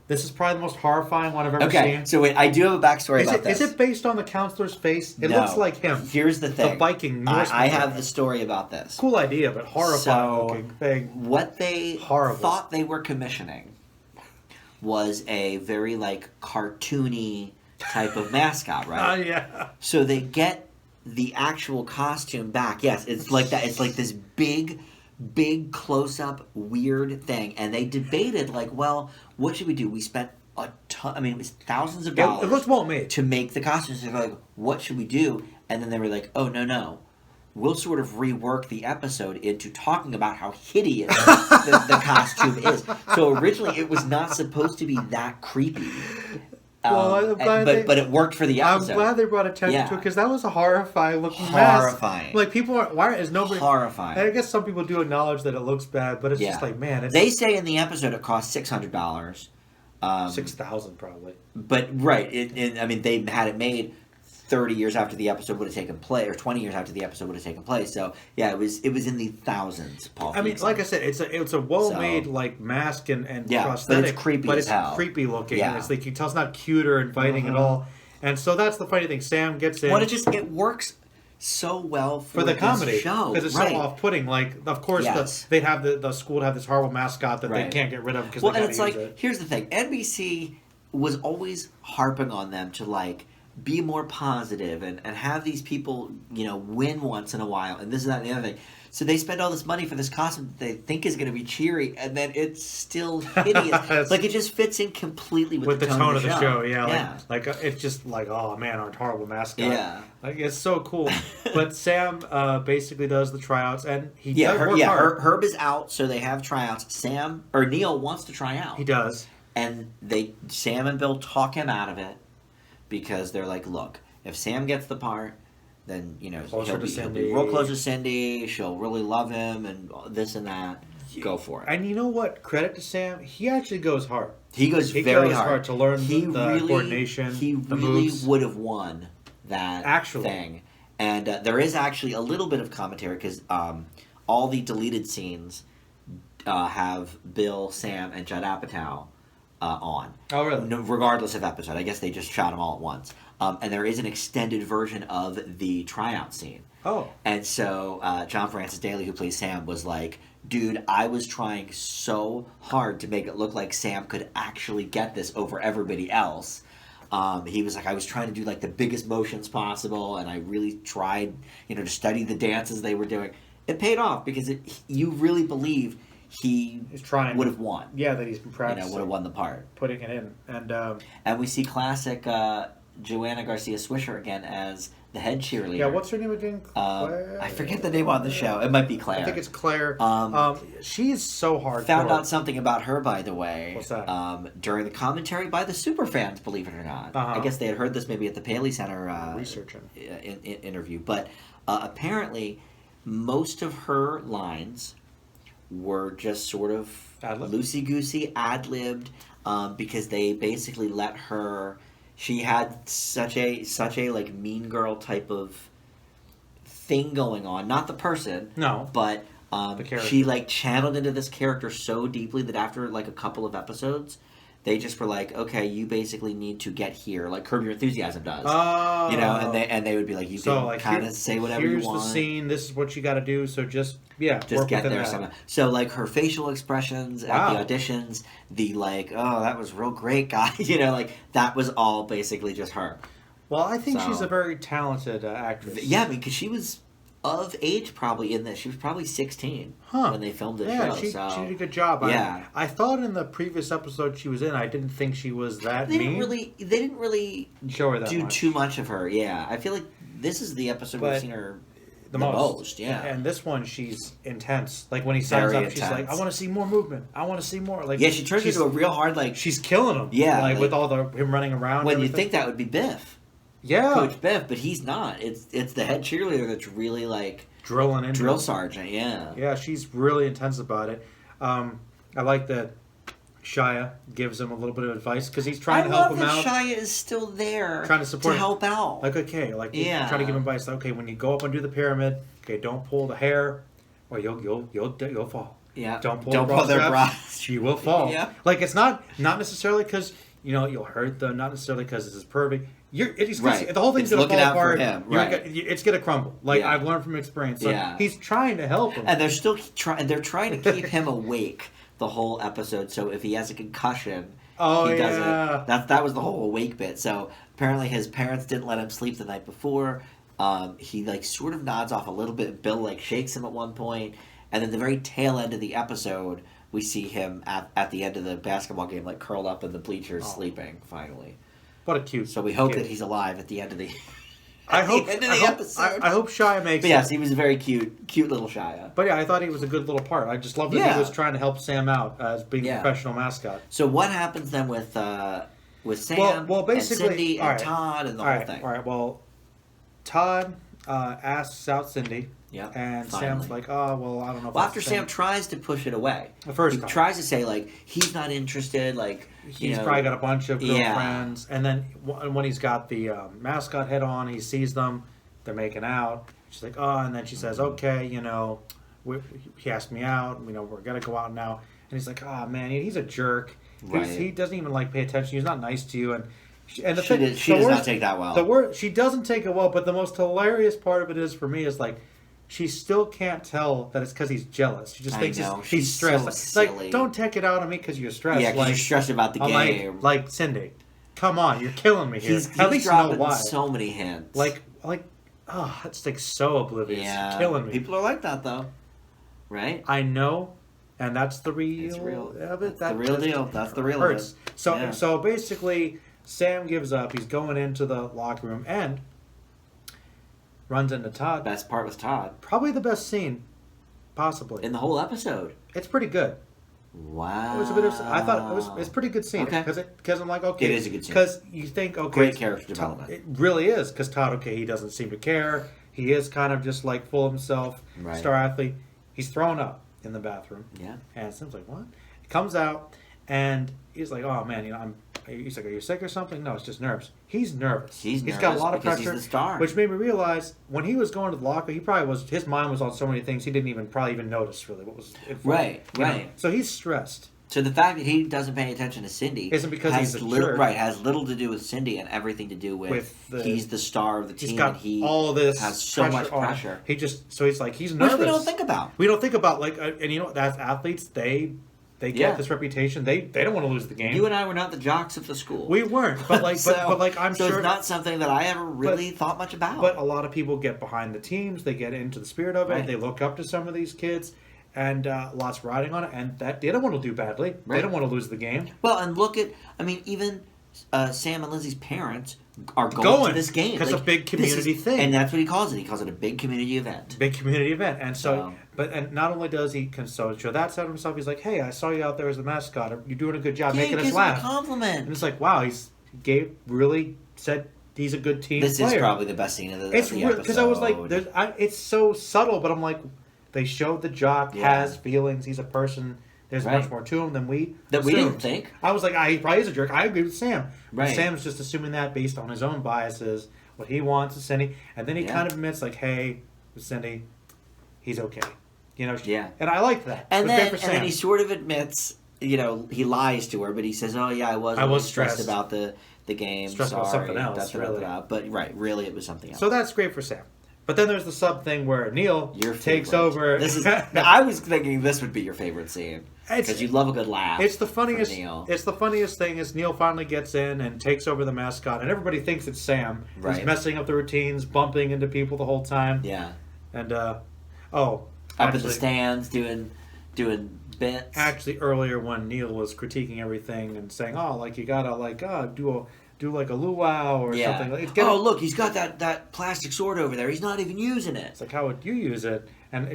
This is probably the most horrifying one I've ever seen. Okay, so wait, I do have a backstory about this. Is it based on the counselor's face? It looks like him. Here's the thing. The Viking. I have the story about this. Cool idea, but horrifying looking thing. What they thought they were commissioning was a very cartoony type of mascot, right? Yeah. So they get the actual costume back. Yes, it's like that. It's like this big close-up weird thing, and they debated well, what should we do? We spent a ton. I mean, it was thousands of dollars. It looks well made to make the costumes. They're like, what should we do? And then they were like, oh no. We'll sort of rework the episode into talking about how hideous the costume is. So originally, it was not supposed to be that creepy. Well, but it worked for the episode. I'm glad they brought attention to it because that was a horrifying looking Horrifying. Like people are. Why is nobody? Horrifying. I guess some people do acknowledge that it looks bad, but it's just like, man. They say in the episode it cost $600. $6,000 probably. But right, I mean they had it made 30 years after the episode would have taken place, or 20 years after the episode would have taken place. So yeah, it was in the thousands. Paul. I mean, like I said, it's a well made mask and prosthetic, but it's creepy as hell. Creepy looking. Yeah. It's like you can tell it's not cute or inviting at all. And so that's the funny thing. Sam gets in. Well, it works so well for the comedy show because it's so off-putting. Like, of course, they'd have the school would have this horrible mascot that they can't get rid of because and it's here's the thing: NBC was always harping on them to be more positive and have these people, win once in a while, and this, that, and the other thing. So they spend all this money for this costume that they think is going to be cheery, and then it's still hideous. It just fits in completely with the tone of the show. Yeah. It's just oh man, our horrible mascot. Yeah. It's so cool. But Sam basically does the tryouts, and he does work hard. Herb is out, so they have tryouts. Neil wants to try out. He does. And Sam and Bill talk him out of it. Because they're like, look, if Sam gets the part, then he'll be real close to Cindy. She'll really love him, and this and that. Go for it. And you know what? Credit to Sam. He actually goes hard. He goes very hard to learn the coordination. He really would have won that thing. And there is actually a little bit of commentary because all the deleted scenes have Bill, Sam, and Judd Apatow on. Oh, really? No, regardless of episode. I guess they just shot them all at once. And there is an extended version of the tryout scene. Oh. And so John Francis Daly, who plays Sam, was like, dude, I was trying so hard to make it look like Sam could actually get this over everybody else. He was like, I was trying to do the biggest motions possible, and I really tried, to study the dances they were doing. It paid off because you really believe he would have won. Yeah, that he's been practicing. Would have won the part. Putting it in. And we see classic Joanna Garcia Swisher again as the head cheerleader. Yeah, what's her name again? Claire? I forget the name on the show. It might be Claire. I think it's Claire. She is so hard. Found out something about her, by the way. What's that? During the commentary by the superfans, believe it or not. I guess they had heard this maybe at the Paley Center researching interview. But apparently, most of her lines were just sort of loosey-goosey, ad-libbed, because they basically let her. She had such a mean girl type of thing going on. Not the person, no, but the character. She channeled into this character so deeply that after a couple of episodes, they just were like, okay, you basically need to get here, like Curb Your Enthusiasm does. Oh. And they would be like, you can kind of say whatever you want. Here's the scene. This is what you got to do. So just get there somehow. So her facial expressions at the auditions, oh, that was real great, guys. That was all basically just her. Well, I think she's a very talented actress. Yeah, because she was of age probably in this. She was probably 16 when they filmed the show. She did a good job. I thought in the previous episode she was in, I didn't think she was that mean. They didn't really show her that do much. too much of her. Yeah, I feel like this is the episode we've seen her the most. Yeah, and this one she's intense. Like when he signs up, she's like, "I want to see more movement. I want to see more." Like she turns into a real hard she's killing him. Yeah, like with all him running around. When you think that would be Biff. Yeah, Coach Biff, but he's not. It's the head cheerleader that's really like drilling into drill sergeant. Yeah, she's really intense about it. I like that Shia gives him a little bit of advice because he's trying to help him out. Shia is still there, trying to support help out. Like trying to give him advice. Like, okay, when you go up and do the pyramid, don't pull the hair, or you'll fall. Yeah, don't pull their bras. You will fall. Yeah, like it's not necessarily because you'll hurt them. Not necessarily because this is perfect. The whole thing's going to fall apart. It's going to crumble. Like I've learned from experience. So he's trying to help him, and they're still they're trying to keep him awake the whole episode. So if he has a concussion, he doesn't. That was the whole awake bit. So apparently his parents didn't let him sleep the night before. He like sort of nods off a little bit. Bill like shakes him at one point, and then the very tail end of the episode, we see him at the end of the basketball game, like curled up in the bleachers, sleeping. Finally. What a cute. So we hope that he's alive at the end of the. episode. I hope Shia makes it. Yes, he was a very cute little Shia. But I thought he was a good little part. I just love that he was trying to help Sam out as being a professional mascot. So what happens then with Sam basically, and Cindy and Todd and the whole thing? All right, well, Todd asks out Cindy. Yeah, and finally. Sam's like, oh, well, I don't know. Well, after Sam tries to push it away. The first he time. Tries to say, like, he's not interested, like... He's probably got a bunch of girlfriends. And then when he's got the mascot head on, he sees them. They're making out. She's like, oh, and then she says, okay, he asked me out. We're going to go out now. And he's like, oh, man, he's a jerk. Right. He doesn't even, pay attention. He's not nice to you. And she does not take that well. She doesn't take it well, but the most hilarious part of it is, for me, is, she still can't tell that it's because he's jealous. She just thinks he's stressed. So silly. Don't take it out on me because you're stressed. Yeah, because you're stressed about the game. Like Cindy, come on, you're killing me here. He's at least dropping know why. So many hints. It's so oblivious. Yeah, killing me. People are like that though, right? I know, and that's the real. It's real. Of it. That's the real deal. That's the real. Hurts. So basically, Sam gives up. He's going into the locker room and runs into Todd. Best part was Todd. Probably the best scene, possibly in the whole episode. It's pretty good. Wow. It was a bit of. I thought it's a pretty good scene because I'm like, okay, it is a good scene because you think, okay, great character development. It really is because Todd, he doesn't seem to care. He is kind of just full of himself, star athlete. He's thrown up in the bathroom. Yeah, and Sam's like, what? He comes out and he's like, oh man, He's like, are you sick or something? No, it's just nerves. He's nervous. He's got a lot of pressure. He's the star. Which made me realize when he was going to the locker, his mind was on so many things he didn't probably even notice really what was involved. Right. So he's stressed. So the fact that he doesn't pay attention to Cindy isn't because he's a jerk. Right, has little to do with Cindy and everything to do with he's the star of the team. He's got all this has so much pressure. He's like, he's nervous. Which we don't think about. We don't think about and that's athletes. They get this reputation. They don't want to lose the game. You and I were not the jocks of the school. We weren't, but I'm sure it's not something that I ever really thought much about. But a lot of people get behind the teams. They get into the spirit of it. Right. They look up to some of these kids, and lots riding on it. And that they don't want to do badly. Right. They don't want to lose the game. Well, and even Sam and Lizzie's parents are going to this game because it's a big community thing, and that's what he calls it. He calls it a big community event. And so. And not only does he show that side of himself, he's like, hey, I saw you out there as the mascot. You're doing a good job making us laugh. Him a compliment. And it's like, wow, really said he's a good team player. This is probably the best scene of the episode. Because I was like, it's so subtle, but I'm like, they showed the jock has feelings. He's a person. There's much more to him than we didn't think. I was like, he probably is a jerk. I agree with Sam. Right. Sam's just assuming that based on his own biases, what he wants with Cindy. And then he kind of admits, hey, with Cindy, he's okay. And I like that. And then he sort of admits, he lies to her, but he says, "Oh yeah, I was stressed about the game, stressed about something else, really." But really, it was something else. So that's great for Sam. But then there's the sub thing where Neil takes over. I was thinking this would be your favorite scene because you love a good laugh. It's the funniest. It's the funniest thing is Neil finally gets in and takes over the mascot, and everybody thinks it's Sam. Right. He's messing up the routines, bumping into people the whole time. Yeah. And up in the stands doing bits. Actually, earlier when Neil was critiquing everything and saying, "Oh, like you gotta do like a luau or something." Look, he's got that plastic sword over there. He's not even using it. It's like, how would you use it? And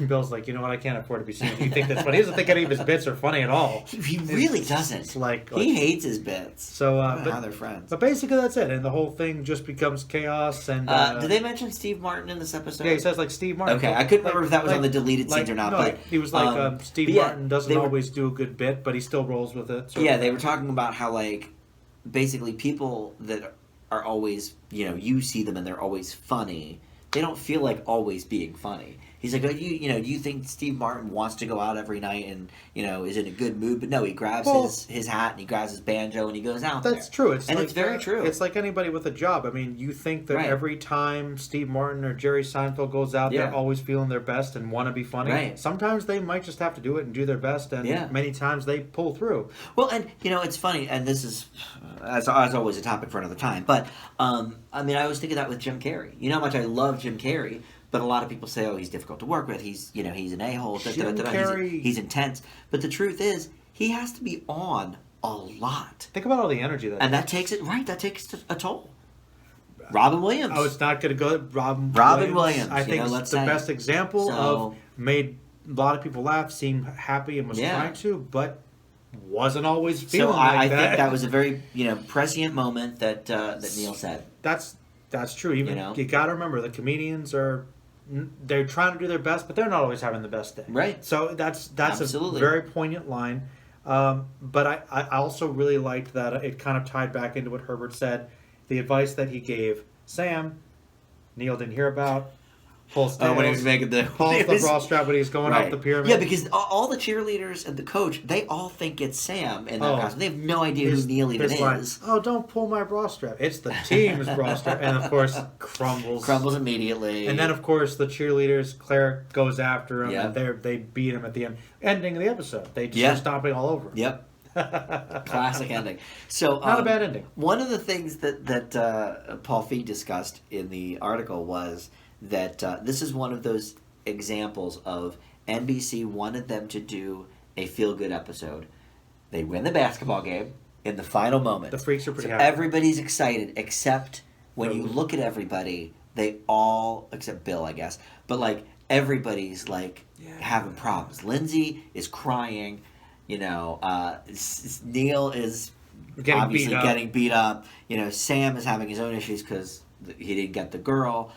Bill's like, you know what? I can't afford to be seen. You think that's funny? He doesn't think any of his bits are funny at all. He really doesn't. It's like he hates his bits. So, I don't know how they're friends. But basically, that's it, and the whole thing just becomes chaos. And did they mention Steve Martin in this episode? Yeah, he says like Steve Martin. Okay, I couldn't remember if that was on the deleted scenes or not. No, but he was like Steve Martin doesn't always do a good bit, but he still rolls with it. Yeah, they were talking about how basically people that are always you see them and they're always funny. They don't feel like always being funny. He's like, do you think Steve Martin wants to go out every night and, is in a good mood? But no, he grabs his hat and he grabs his banjo and he goes out That's true. It's very true. It's like anybody with a job. I mean, you think that every time Steve Martin or Jerry Seinfeld goes out, they're always feeling their best and want to be funny. Right. Sometimes they might just have to do it and do their best, and many times they pull through. Well, and, it's funny, and this is, as always, a topic for another time, but, I was thinking that with Jim Carrey. You know how much I love Jim Carrey. But a lot of people say, he's difficult to work with. He's an a-hole. He's intense. But the truth is, he has to be on a lot. Think about all the energy that takes a toll. Robin Williams. I was not going to go Robin Williams. I think it's the best example of made a lot of people laugh, seemed happy, and was trying to, but wasn't always feeling like that. I think that was a very prescient moment that Neil said. That's true. Even you got to remember the comedians they're trying to do their best, but they're not always having the best day. Right. So that's Absolutely. a very poignant line. But I also really liked that it kind of tied back into what Herbert said. The advice that he gave Sam, Neil didn't hear about. Pulls when he was making the bra strap when he was going up the pyramid. Yeah, because all the cheerleaders and the coach, they all think it's Sam in that costume. They have no idea who Neil even is. Don't pull my bra strap. It's the team's bra strap. And, of course, crumbles. Crumbles immediately. And then, of course, the cheerleaders, Claire goes after him, and they beat him at the ending of the episode. They just are stomping all over him. Yep. Classic ending. So not a bad ending. One of the things that Paul Feig discussed in the article was that this is one of those examples of NBC wanted them to do a feel-good episode. They win the basketball game in the final moment. The Freaks are pretty happy. Everybody's excited, except when you look at everybody, they all, except Bill, I guess, but everybody's having problems. Lindsay is crying. Neil is getting beat up. Sam is having his own issues because he didn't get the girl.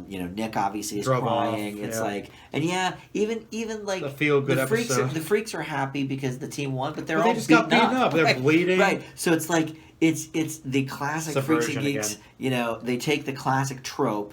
Nick obviously is crying. It's even the feel good episode. The Freaks are happy because the team won, but they're all they just got beaten up. They're bleeding. Right. So it's it's the classic Freaks and Geeks. Again. They take the classic trope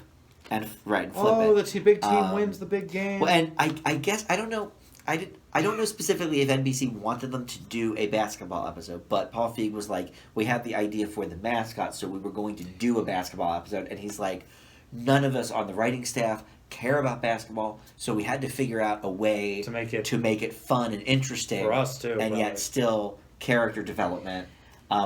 and flip it. The big team wins the big game. Well, and I guess I don't know. I don't know specifically if NBC wanted them to do a basketball episode, but Paul Feig was like, we had the idea for the mascot, so we were going to do a basketball episode, and he's like, none of us on the writing staff care about basketball, so we had to figure out a way to make it fun and interesting for us too, and yet still character development.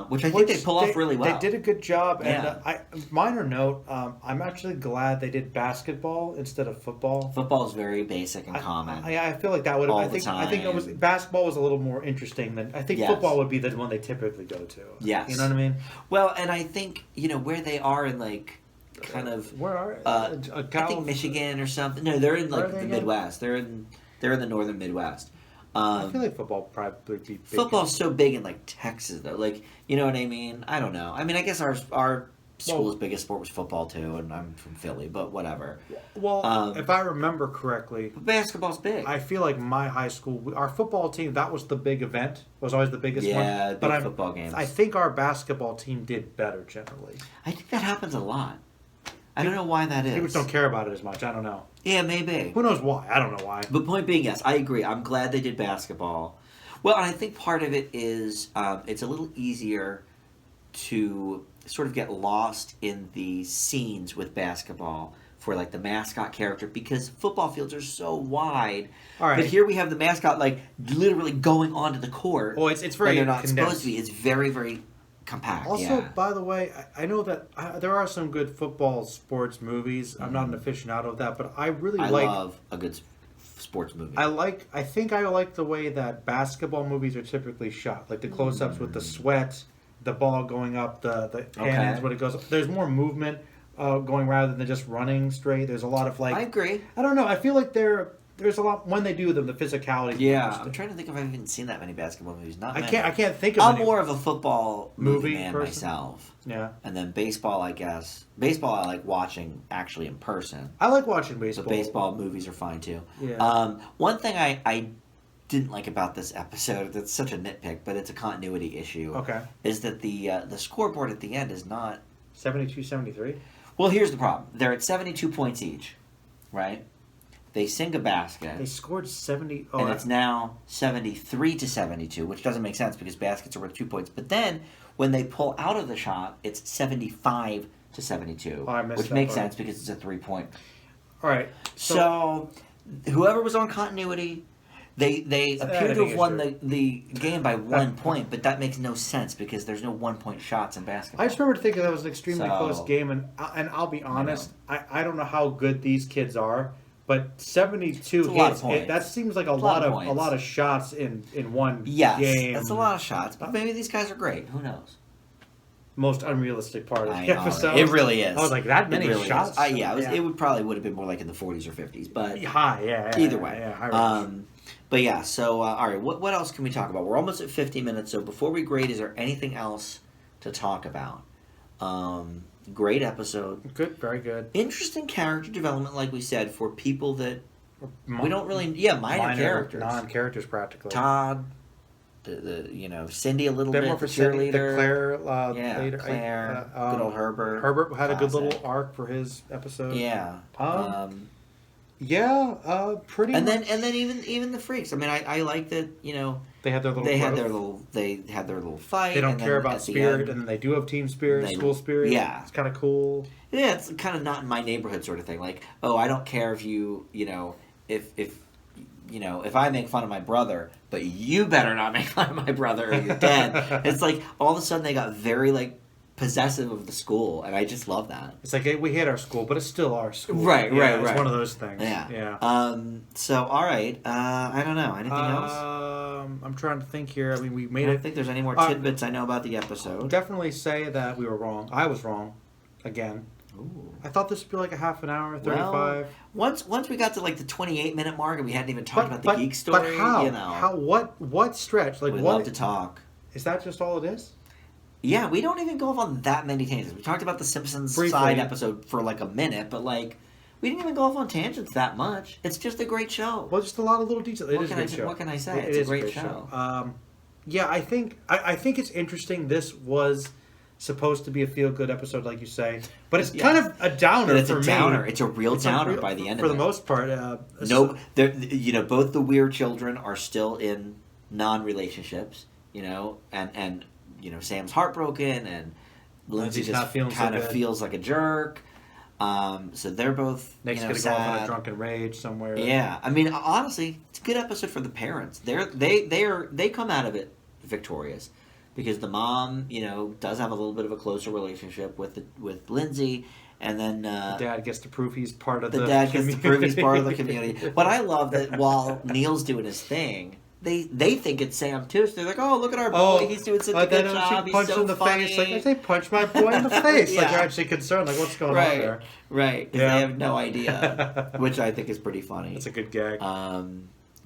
Which I think they pull off really well. They did a good job. And minor note, I'm actually glad they did basketball instead of football. Football is very basic and common. I feel like that would. I think basketball was a little more interesting than I think football would be the one they typically go to. Yes, you know what I mean. Well, and I think where they are in where are I think Michigan or something. No, they're in the Midwest. They're in the northern Midwest. I feel like football probably be big. Football's so big in Texas though. You know what I mean? I don't know. I mean, I guess our school's biggest sport was football too, and I'm from Philly, but whatever. Well, if I remember correctly, basketball's big. I feel like my high school, our football team, that was the big event. Was always the biggest one. Yeah, big football games. I think our basketball team did better generally. I think that happens a lot. I don't know why that is. People don't care about it as much. I don't know. Yeah, maybe. Who knows why? I don't know why. But point being, yes, I agree. I'm glad they did basketball. Well, and I think part of it is it's a little easier to sort of get lost in the scenes with basketball for the mascot character because football fields are so wide. All right. But here we have the mascot literally going onto the court. Well, it's very they're not condensed. supposed to be. It's very, very compact. Also, yeah. by the way, I know that there are some good football sports movies. I'm not an aficionado of that, but I love a good sports movie. I think I like the way that basketball movies are typically shot, like the close-ups with the sweat, the ball going up, the cannons when it goes up. There's more movement going rather than just running straight. There's a lot of I agree. I don't know. I feel like there's a lot when they do them. The physicality. Yeah, I'm trying to think if I've even seen that many basketball movies. Not many. I can't think of. I'm more of a football movie man person. myself. Yeah. And then baseball, I guess. Baseball, I like watching actually in person. I like watching baseball. But baseball movies are fine too. Yeah. One thing I didn't like about this episode, that's such a nitpick, but it's a continuity issue. Okay. Is that the scoreboard at the end is not 72-73? Well, here's the problem. They're at 72 points each, right? They sink a basket. They scored 70. And it's now 73-72, which doesn't make sense because baskets are worth 2 points. But then when they pull out of the shot, it's 75-72, which makes sense because it's a 3-point. All right. So whoever was on continuity, they appear to have won the game by 1 point, but that makes no sense because there's no 1-point shots in basketball. I just remember thinking that was an extremely close game, and I'll be honest, I don't know how good these kids are. But 72 hits, that seems like a lot of shots in one game. Yes, that's a lot of shots. But maybe these guys are great. Who knows? Most unrealistic part of the episode. It really is. I was like, that many shots? It would probably been more like in the 40s or 50s. But high, either way. High but yeah, so, all right, what else can we talk about? We're almost at 50 minutes, so before we grade, is there anything else to talk about? Great episode. Good, very good. Interesting character development, like we said, for people that we don't really... Yeah, minor characters. Non-characters, practically. Todd, Cindy a little bit, more for the cheerleader. The Claire, later. Claire, good old Herbert. Herbert had a good little arc for his episode. Yeah. Pretty and much. then even the Freaks. I mean, I like that, they had their little fight. They don't care about spirit, and then they do have team spirit, school spirit. Yeah, it's kind of cool. Yeah, it's kind of not in my neighborhood sort of thing. Like, oh, I don't care if if I make fun of my brother, but you better not make fun of my brother or you're dead. It's like all of a sudden they got very possessive of the school, and I just love that. It's like, hey, we hate our school, but it's still our school. Right. It's one of those things. Yeah. So, all right. I don't know. Anything else? I'm trying to think here. I mean, we made I don't think there's any more tidbits I know about the episode. Definitely say that we were wrong. I was wrong. Again. Ooh. I thought this would be like a half an hour, 35. Well, once we got to the 28-minute mark and we hadn't even talked about the geek story. But how? What stretch? We love to talk. Is that just all it is? Yeah, we don't even go off on that many tangents. We talked about the Simpsons side episode for a minute, but we didn't even go off on tangents that much. It's just a great show. Well, just a lot of little details. It is a great show. What can I say? It's a great show. I think it's interesting. This was supposed to be a feel-good episode, like you say, but it's kind of a downer for me. It's a downer. It's a real downer by the end of it. For the most part. Both the weird children are still in non-relationships, and Sam's heartbroken, and Lindsay just kind of feels like a jerk. So they're both Nick's gonna go off on a drunken rage somewhere. Yeah, I mean, honestly, it's a good episode for the parents. They come out of it victorious because the mom, does have a little bit of a closer relationship with Lindsay, and then the dad gets to prove he's part of the dad gets to prove he's part of the community. But I love that while Neil's doing his thing, They think it's Sam too, so they're like, "Oh, look at our boy! He's doing such a good job. He's so funny." Face. Like, I say, punch my boy in the face. Like they're actually concerned. Like, what's going on there? Right. Because they have no idea, which I think is pretty funny. It's a good gag.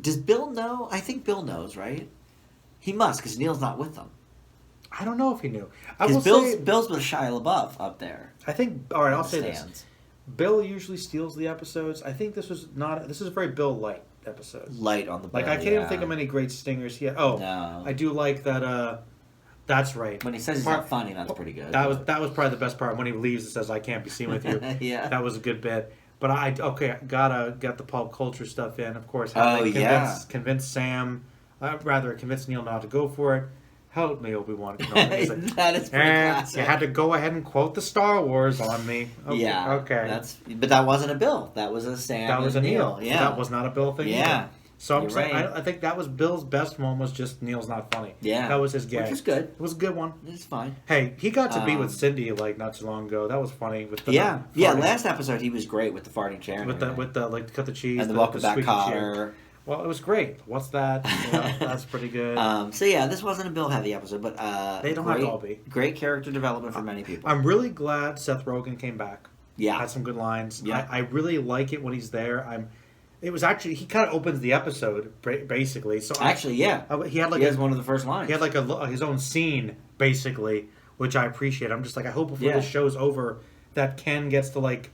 Does Bill know? I think Bill knows, right? He must, because Neil's not with them. I don't know if he knew. Because Bill's with Shia LaBeouf up there. I think. All right, I'll say this. Bill usually steals the episodes. I think this was not. This is a very Bill light episode. Light on the Bill, I can't even think of many great stingers here. Oh, no. I do like that. That's right. When he says he's not funny, that's pretty good. That was probably the best part when he leaves and says, "I can't be seen with you." Yeah, that was a good bit. But I gotta get the pop culture stuff in, of course. Convince Sam, convince Neil not to go for it. Help me, Obi-Wan Kenobi. Like, that is pretty classic. You had to go ahead and quote the Star Wars on me. Okay, yeah. Okay. But that wasn't a Bill. That was a Sam. That was a Neil. Yeah. So that was not a Bill thing. Yeah. Either. So I'm You're saying, right. I think that was Bill's best one, was just Neil's not funny. Yeah. That was his gag. Which was good. It was a good one. It's fine. Hey, he got to be with Cindy like not too long ago. That was funny with the yeah. Last episode he was great with the farting chair. With the like cut the cheese and the welcome back Cotter. Chair. Well, it was great. What's that? That's pretty good. So yeah, this wasn't a Bill heavy episode, but they don't have to all be. Great character development for many people. I'm really glad Seth Rogen came back. Yeah, had some good lines. Yeah, I really like it when he's there. It was actually, he kind of opens the episode basically. So actually, he had like one of the first lines. He had like his own scene basically, which I appreciate. I'm just like, I hope before this show's over that Ken gets to like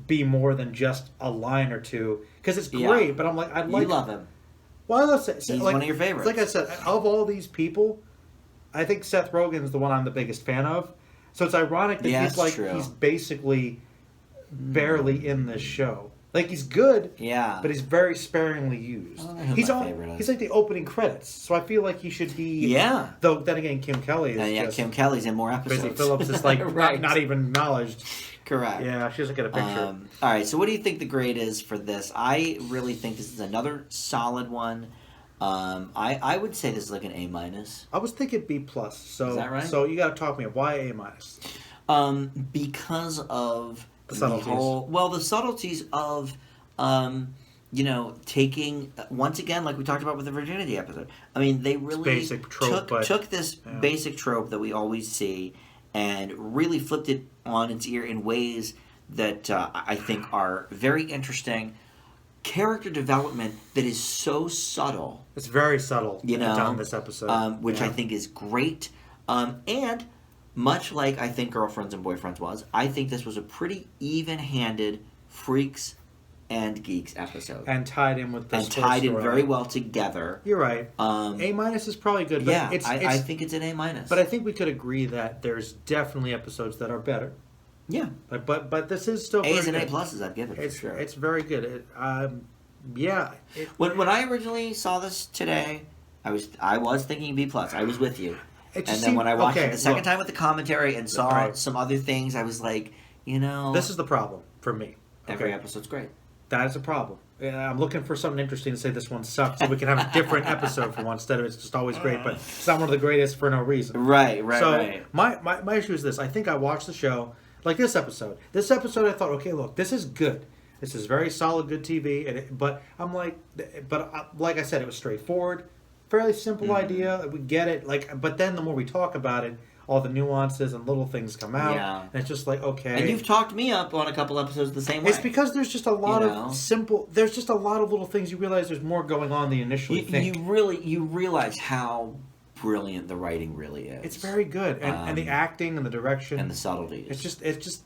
be more than just a line or two, because it's great. But I'm like, you love him. Well, let's say he's one of your favorites. Like I said, of all these people, I think Seth Rogen is the one I'm the biggest fan of. So it's ironic that he's basically barely in this show. Like, he's good, but he's very sparingly used. He's like the opening credits, so I feel like he should be. Yeah. Though then again, Kim Kelly is Kim Kelly's in more episodes. Busy Phillips is like not even acknowledged. Correct. Yeah, she doesn't get a picture. All right, so what do you think the grade is for this? I really think this is another solid one. I would say this is like an A-. I was thinking B+. So, is that right? So you got to talk me up. Why A-? Because of the subtleties. The subtleties of, taking, once again, like we talked about with the virginity episode. I mean, they really took this basic trope that we always see and really flipped it on its ear in ways that I think are very interesting. Character development that is so subtle. It's very subtle, done in this episode. Which I think is great. And much like I think Girlfriends and Boyfriends was, I think this was a pretty even-handed Freaks and Geeks episode. And tied in with the and tied in very well together. You're right. A- is probably good. But I think it's an A-. But I think we could agree that there's definitely episodes that are better. Yeah. But this is still A's and A+'s I'd give it for sure. It's very good. When I originally saw this today, I was thinking B+. I was with you. And then when I watched it the second time with the commentary and saw some other things, I was like, This is the problem for me. Every episode's great. That is a problem. I'm looking for something interesting to say this one sucks, so we can have a different episode for one instead of it's just always great, but it's not one of the greatest for no reason. Right. So my issue is this. I think I watched the show, like this episode. This episode I thought, okay, look, this is good. This is very solid, good TV. But I'm like, like I said, it was straightforward, fairly simple idea. We get it. But then the more we talk about it, all the nuances and little things come out. Yeah. And it's just like, okay. And you've talked me up on a couple episodes the same way. It's because there's just a lot of simple. There's just a lot of little things. You realize there's more going on than you initially think. You realize how brilliant the writing really is. It's very good, and the acting and the direction and the subtleties.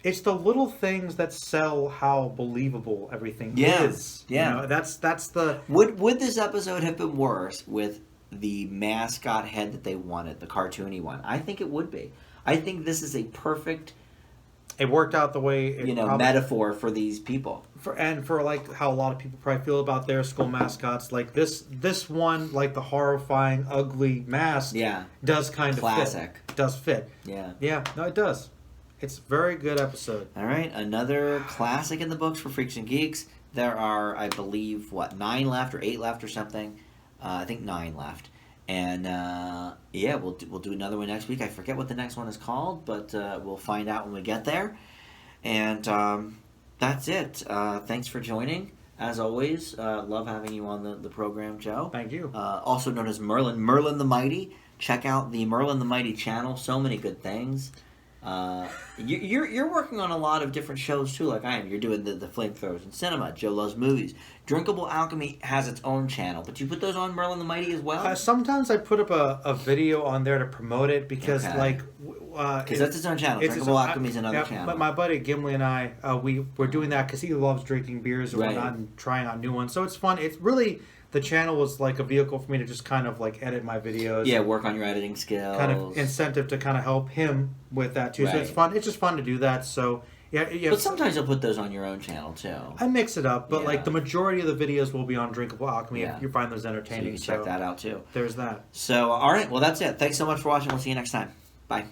It's the little things that sell how believable everything is. Yeah, that's the. Would this episode have been worse with the mascot head that they wanted, the cartoony one? I think it would be. I think this is a perfect. It worked out the way metaphor for these people. For like how a lot of people probably feel about their school mascots. Like this one, like the horrifying, ugly mask. Yeah, does kind of classic. Fit. Does fit. Yeah. No, it does. It's a very good episode. All right, another classic in the books for Freaks and Geeks. There are, I believe, 9 left or 8 left or something. I think 9 left. And we'll do another one next week. I forget what the next one is called, but we'll find out when we get there. And that's it. Thanks for joining. As always, love having you on the program, Joe. Thank you. Also known as Merlin the Mighty. Check out the Merlin the Mighty channel. So many good things. You're working on a lot of different shows too, like I am. You're doing the Flamethrowers in Cinema. Joe Loves Movies. Drinkable Alchemy has its own channel, but you put those on Merlin the Mighty as well. Sometimes I put up a video on there to promote it because because that's its own channel. Drinkable Alchemy is another channel. But my buddy Gimli and I, we're doing that because he loves drinking beers and whatnot and trying out new ones. So it's fun. It's really. The channel was like a vehicle for me to just kind of like edit my videos. Yeah, work on your editing skills. Kind of incentive to kind of help him with that too. So it's fun. It's just fun to do that. So yeah. But sometimes you'll put those on your own channel too. I mix it up, but like the majority of the videos will be on Drinkable Alchemy if you find those entertaining. So you can check that out too. There's that. So all right, well that's it. Thanks so much for watching. We'll see you next time. Bye.